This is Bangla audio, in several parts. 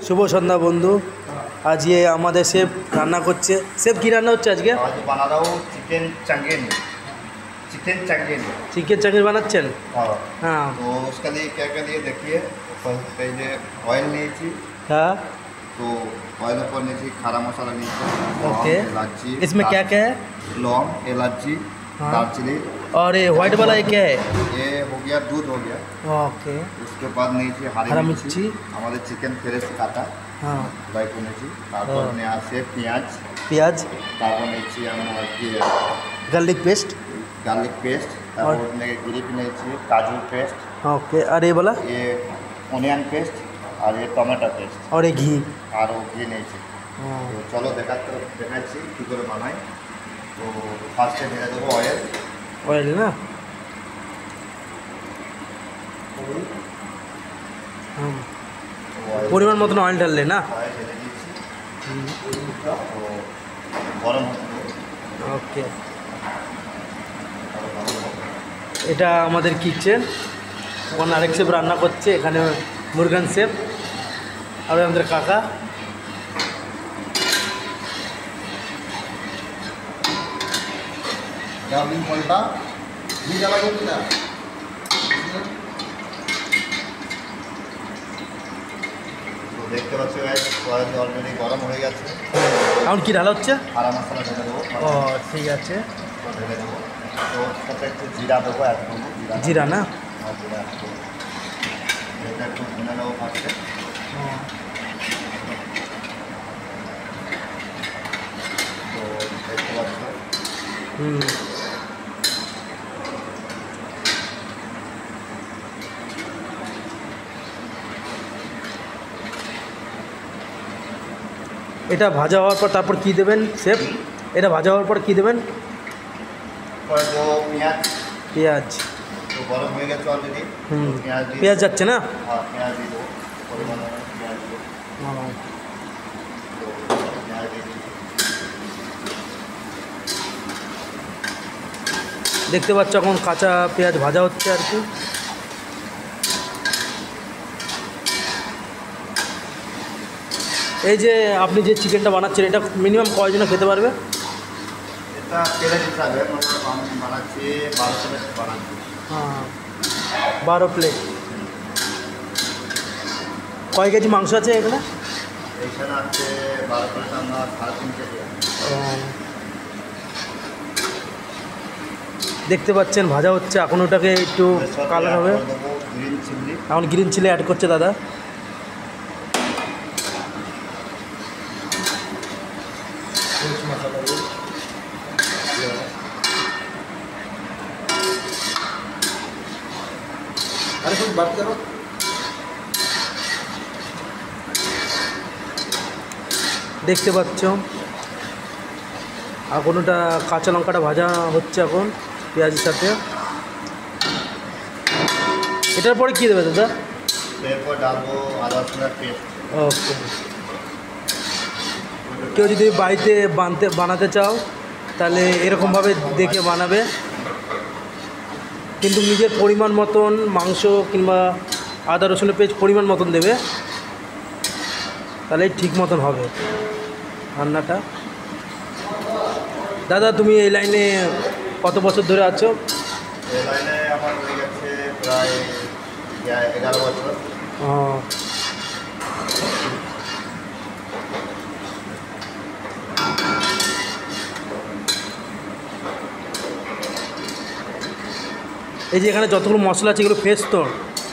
শুভ সন্ধ্যা বন্ধু। আজকে আমাদের শেফ রান্না করছে। শেফ কি রান্না হচ্ছে আজকে? आज बना रहा हूँ चिकन चांगेन। चिकन चांगेन চিকেন চাকরি বানাচ্ছেন? हाँ। हाँ तो उसका लिए क्या क्या लिए देखिए। पहले ऑयल लीजिए, हाँ तो ऑयल पर लीजिए खारा मसाला लीजिए, ओके। इलायची, इसमें क्या क्या है? लौंग, इलायची, हाँ। दालचीनी। और ये व्हाइट वाला ये क्या है? ये हो गया, दूध हो गया। ओके। उसके बाद लीजिए हरा हरी मिर्ची। मिर्ची, हमारे चिकन फ्रेश काटा हाँ फ्राई करने चाहिए। তারপর यहाँ से प्याज, পেঁয়াজ, তারপর নিয়েছি আমরা কি গার্লিক পেস্ট। गार्लिक पेस्ट, তারপর গ্রিপ নিয়েছি काजू पेस्ट, ओके। और ये वाला? ये অনিয়ন পেস্ট, আর ये টমেটো পেস্ট, और ये घी। আর ও ঘি নিয়েছি। তো চলো দেখাচ্ছি কী করে বানাই। তো ফার্স্টে ঢেলে দেবো অয়েল। ऑयल ना? পরিমাণ মতন অয়েল ঢাললে না? অয়েল ঢেলে দিয়েছি। তো গরম হতে দেবো। ওকে। এটা আমাদের কিচেন, ওখানে আরেক শেফ রান্না করছে, এখানে মুরগান শেফ আর আমাদের কাকা। ডাবলিং পলটা ঘি জ্বালা করবি না। তো দেখতে পাচ্ছি অয়েল অলরেডি গরম হয়ে গেছে। এখন কি ঢালা হচ্ছে? খারা মশলা ঢেলে দেবো। ও ঠিক আছে। ঢেলে দেবো। তো সাথে একটু জিরা দেবো, অ্যাড করবো। জিরা না? আর জিরা অ্যাড করবো। এটা একটু ভুনে নেবো ফার্স্টে। তো দেখতে পাচ্ছ হুম। এটা ভাজা হওয়ার পর তারপর কি দেবেন শেফ? এটা ভাজা হওয়ার পর কি দেবেন? পরে দেবো পেঁয়াজ। পেঁয়াজ। তো গরম হয়ে গেছে অলরেডি। হুম। পেঁয়াজ দিয়ে পেঁয়াজ যাচ্ছে না? হ্যাঁ, পেঁয়াজ দিয়ে দেবো। পরিমাণ মতো পেঁয়াজ দেবো। তো পেঁয়াজ দিয়ে দিচ্ছি। দেখতে পাচ্ছ এখন কাঁচা পেঁয়াজ ভাজা হচ্ছে আর কি। এই যে আপনি যে চিকেনটা বানাচ্ছেন, এটা মিনিমাম কয়জনে খেতে পারবে? এটা তেলের হিসাবে আমি বানাচ্ছি 12 প্লেট বানাচ্ছি। হ্যাঁ, 12 প্লেট। কয় কেজি মাংস আছে এখানে? এইখানে আছে 12 প্লেট আমরা 3.5 কেজি আছে। দেখতে পাচ্ছেন ভাজা হচ্ছে, এখন ওটাকে একটু কালার হবে। Green chilli. এখন গ্রিন চিলি অ্যাড করছে দাদা। अरे कुछ बात करो। দেখতে পাচ্ছ এখন ওটা কাঁচা লঙ্কাটা ভাজা হচ্ছে এখন পেঁয়াজের সাথে। এটার পরে কী দেবে দাদা? এরপর ডালবো আদা রসুনের পেস্ট। ওকে। কেউ যদি বাড়িতে বানাতে চাও তাহলে এরকমভাবে দেখে বানাবে, কিন্তু নিজের পরিমাণ মতন মাংস কিংবা আদা রসুনের পেস্ট পরিমাণ মতন দেবে, তাহলে ঠিক মতন হবে রান্নাটা। দাদা তুমি এই লাইনে কত বছর ধরে আছো? এই লাইনে আমার হয়ে গেছে প্রায় 11 বছর। ও, এই যে এখানে যতগুলো মশলা আছে এগুলো ফ্রেশ তো,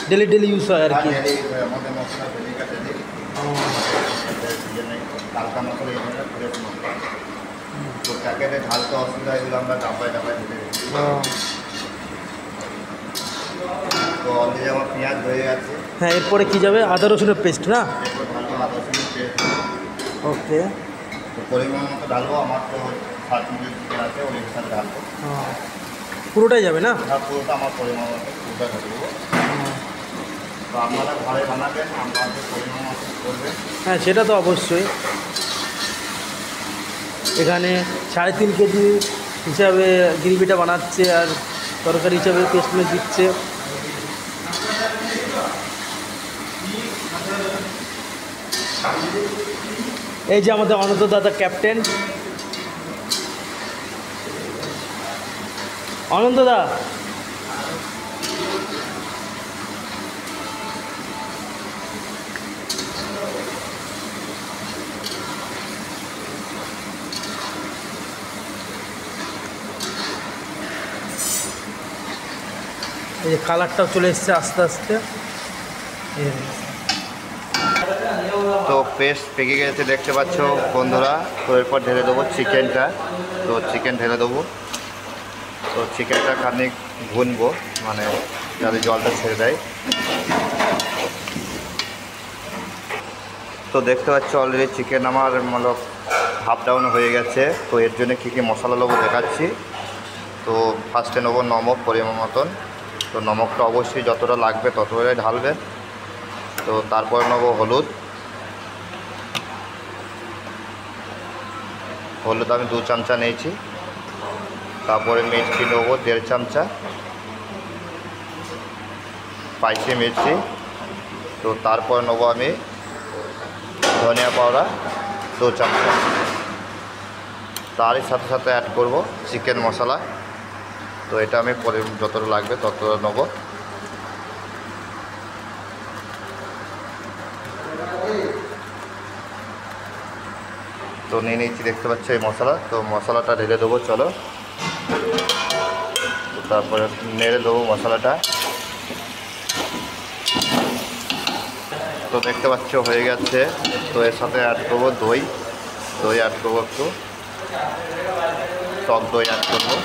ডেলি ইউজ হয় আর কি? আমাদের মশলা ডেলি কাটে দিই। হালকা মশলা এখানে ফ্রেশ মশলা। তো প্যাকেটে ঢালতে অসুবিধা, এগুলো আমরা ডাব্বায় ঢেলে দিই। তো অলরেডি আমার পেঁয়াজ হয়ে গেছে। হ্যাঁ, এরপরে কি যাবে? আদা রসুনের পেস্ট না? এরপর ঢালবো আদা রসুনের পেস্ট। ওকে। তো পরিমাণ মতো ঢালবো, আমার তো 7 মিনিট আছে, ওই হিসাবে ঢালবো। পুরোটাই যাবে না? হ্যাঁ, পুরোটা আমার পরিমাণ মতো পুরোটা ঢালবো। তো আপনারা ঘরে বানাবেন, আপনাদের পরিমাণ মতো করবেন। হ্যাঁ, সেটা তো অবশ্যই। এখানে 3.5 কেজি হিসাবে গ্রেভিটা বানাচ্ছে আর তরকারি হিসাবে পেস্ট দিচ্ছে। এই যে আমাদের অনন্ত দাদা ক্যাপ্টেন অনন্ত দা। এই যে কালারটাও চলে এসছে আস্তে আস্তে। তো পেস্ট পেকে গেছে দেখতে পাচ্ছ বন্ধুরা। তো এরপর ঢেলে দেবো চিকেনটা। তো চিকেন ঢেলে দেবো। তো চিকেনটা খানিক ভুনবো, মানে যাতে জলটা ছেড়ে দেয়। তো দেখতে পাচ্ছ অলরেডি চিকেন আমার মানে হাফ ডাউন হয়ে গেছে। তো এর জন্য কী কী মশলা নেবো দেখাচ্ছি। তো ফার্স্টে নেবো নমক পরিমাণ মতন। তো নমকটা অবশ্যই যতটা লাগবে ততটাই ঢালবেন। তো তারপরে নেবো হলুদ। হলুদ আমি 2 চামচা নিয়েছি। তারপরে মির্চি নেবো 1.5 চামচা, স্পাইসি মির্চি। তো তারপরে নেবো আমি ধনিয়া পাউডার 2 চামচা। তারই সাথে সাথে অ্যাড করব চিকেন মশলা। তো এটা আমি পরে যতটা লাগবে ততটা নেবো। তো নিয়ে নিয়েছি দেখতে পাচ্ছ এই মশলা। তো মশলাটা ঢেলে দেবো চলো। তো তারপরে নেড়ে দেবো মশলাটা। তো দেখতে পাচ্ছ হয়ে গেছে। তো এর সাথে অ্যাড করবো দই। দই অ্যাড করবো, একটু টক দই অ্যাড করবো।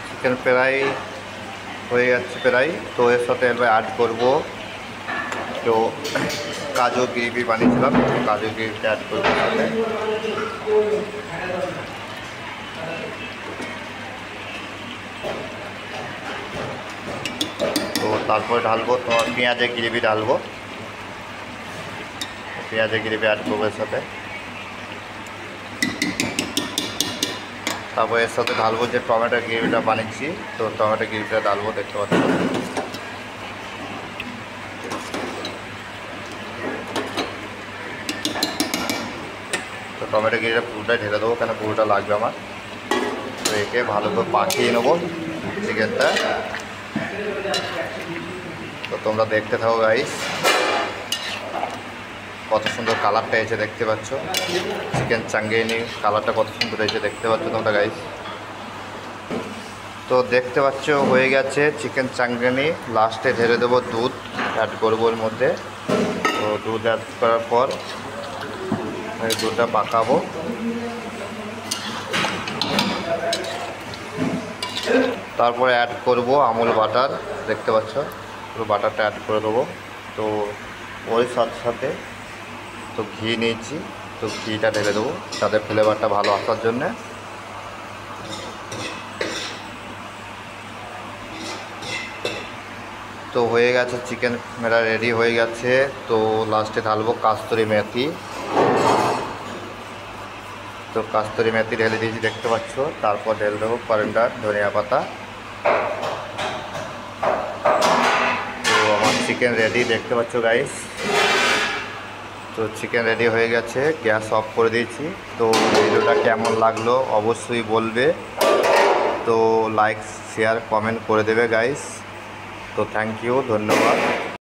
চিকেন ফ্রাই হয়ে যাচ্ছে প্রায়। তো এর সাথে এবার অ্যাড করবো তো কাজু গ্রেভি বানিয়েছিলাম। কাজু গ্রেভিটা অ্যাড করবো সাথে। তো তারপরে ঢালবো তোমার পেঁয়াজের গ্রেভি ঢালবো। পেঁয়াজের গ্রেভি অ্যাড করবো এর সাথে। তারপর এর সাথে ঢালবো যে টমেটো গ্রেভিটা বানিয়েছি। তো টমেটো গ্রেভিটা ঢালবো দেখতে পাচ্ছ। তো টমেটো গ্রেভিটা পুরোটাই ঢেলে দেবো, কেন পুরোটা লাগবে আমার। তো একে ভালো করে পাকিয়ে নেবো চিকেনটা। তো তোমরা দেখতে থাকো গাইস, কত সুন্দর কালারটা এসে দেখতে পাচ্ছ। চিকেন চাঙ্গিনি কালারটা কত সুন্দর এসে দেখতে পাচ্ছ তোমরা গাইস। তো দেখতে পাচ্ছ হয়ে গেছে চিকেন চাঙ্গিনি। লাস্টে ঢেলে দেবো দুধ অ্যাড করবো এর মধ্যে। তো দুধ অ্যাড করার পর দুধটা পাকাবো। তারপরে অ্যাড করব আমুল বাটার। দেখতে পাচ্ছ পুরো বাটারটা অ্যাড করে দেবো। তো ওই সাথে সাথে তো ঘি নিয়েছি। তো ঘিটা ঢেলে দেবো যাতে ফ্লেভারটা ভালো আসার জন্যে। তো হয়ে গেছে চিকেন মেরা রেডি হয়ে গেছে। তো লাস্টে ঢালবো কাস্তুরি মেথি। তো কাস্তুরি মেথি ঢেলে দিয়েছি দেখতে পাচ্ছ। তারপর ঢেলে দেবো করিন্ডার ধনিয়া পাতা। তো আমার চিকেন রেডি দেখতে পাচ্ছ গাইস। তো চিকেন রেডি হয়ে গেছে, গ্যাস অফ করে দিয়েছি। তো ভিডিওটা কেমন লাগলো অবশ্যই বলবে। তো লাইক শেয়ার কমেন্ট করে দেবে গাইস। তো থ্যাংক ইউ, ধন্যবাদ।